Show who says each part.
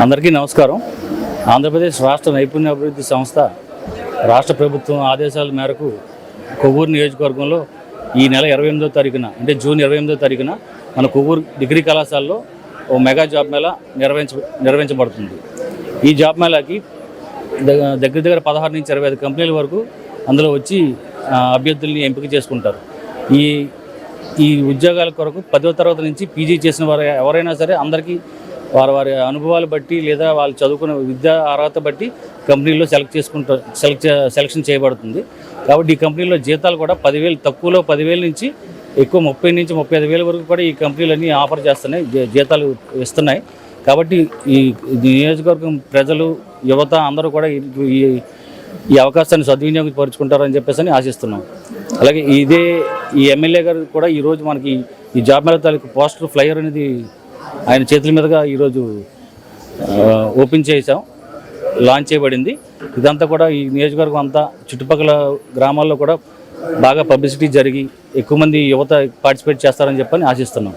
Speaker 1: అందరికీ నమస్కారం. ఆంధ్రప్రదేశ్ రాష్ట్ర నైపుణ్య అభివృద్ధి సంస్థ రాష్ట్ర ప్రభుత్వం ఆదేశాల మేరకు కొవ్వూరు నియోజకవర్గంలో ఈ నెల 28వ తారీఖున అంటే జూన్ 28వ తారీఖున మన కొవ్వూరు డిగ్రీ కళాశాలలో ఓ మెగా జాబ్ మేళా నిర్వహించబడుతుంది. ఈ జాబ్ మేళాకి దగ్గర 16 నుంచి 25 కంపెనీల వరకు అందులో వచ్చి అభ్యర్థుల్ని ఎంపిక చేసుకుంటారు. ఈ ఉద్యోగాల కొరకు 10వ తరగతి నుంచి పీజీ చేసిన వారు ఎవరైనా సరే అందరికీ వారి అనుభవాలు బట్టి లేదా వాళ్ళు చదువుకున్న విద్యా అర్హత బట్టి కంపెనీల్లో సెలక్షన్ చేయబడుతుంది. కాబట్టి ఈ కంపెనీలో జీతాలు కూడా 10,000 తక్కువలో 10,000 నుంచి ఎక్కువ 30 నుంచి 35,000 వరకు కూడా ఈ కంపెనీలన్నీ ఆఫర్ చేస్తున్నాయి, జీతాలు ఇస్తున్నాయి. కాబట్టి ఈ నియోజకవర్గం ప్రజలు యువత అందరూ కూడా ఈ అవకాశాన్ని సద్వినియోగపరుచుకుంటారని చెప్పేసి ఆశిస్తున్నాం. అలాగే ఈ ఎమ్మెల్యే గారు కూడా ఈరోజు మనకి ఈ జాబ్ మేళా తాలూకు పోస్టర్ ఫ్లైయర్ అనేది ఆయన చేతుల మీదుగా ఈరోజు ఓపెన్ చేసాం, లాంచ్ చేయబడింది. ఇదంతా కూడా ఈ నియోజకవర్గం అంతా చుట్టుపక్కల గ్రామాల్లో కూడా బాగా పబ్లిసిటీ జరిగి ఎక్కువ మంది యువత పార్టిసిపేట్ చేస్తారని చెప్పని ఆశిస్తున్నాం.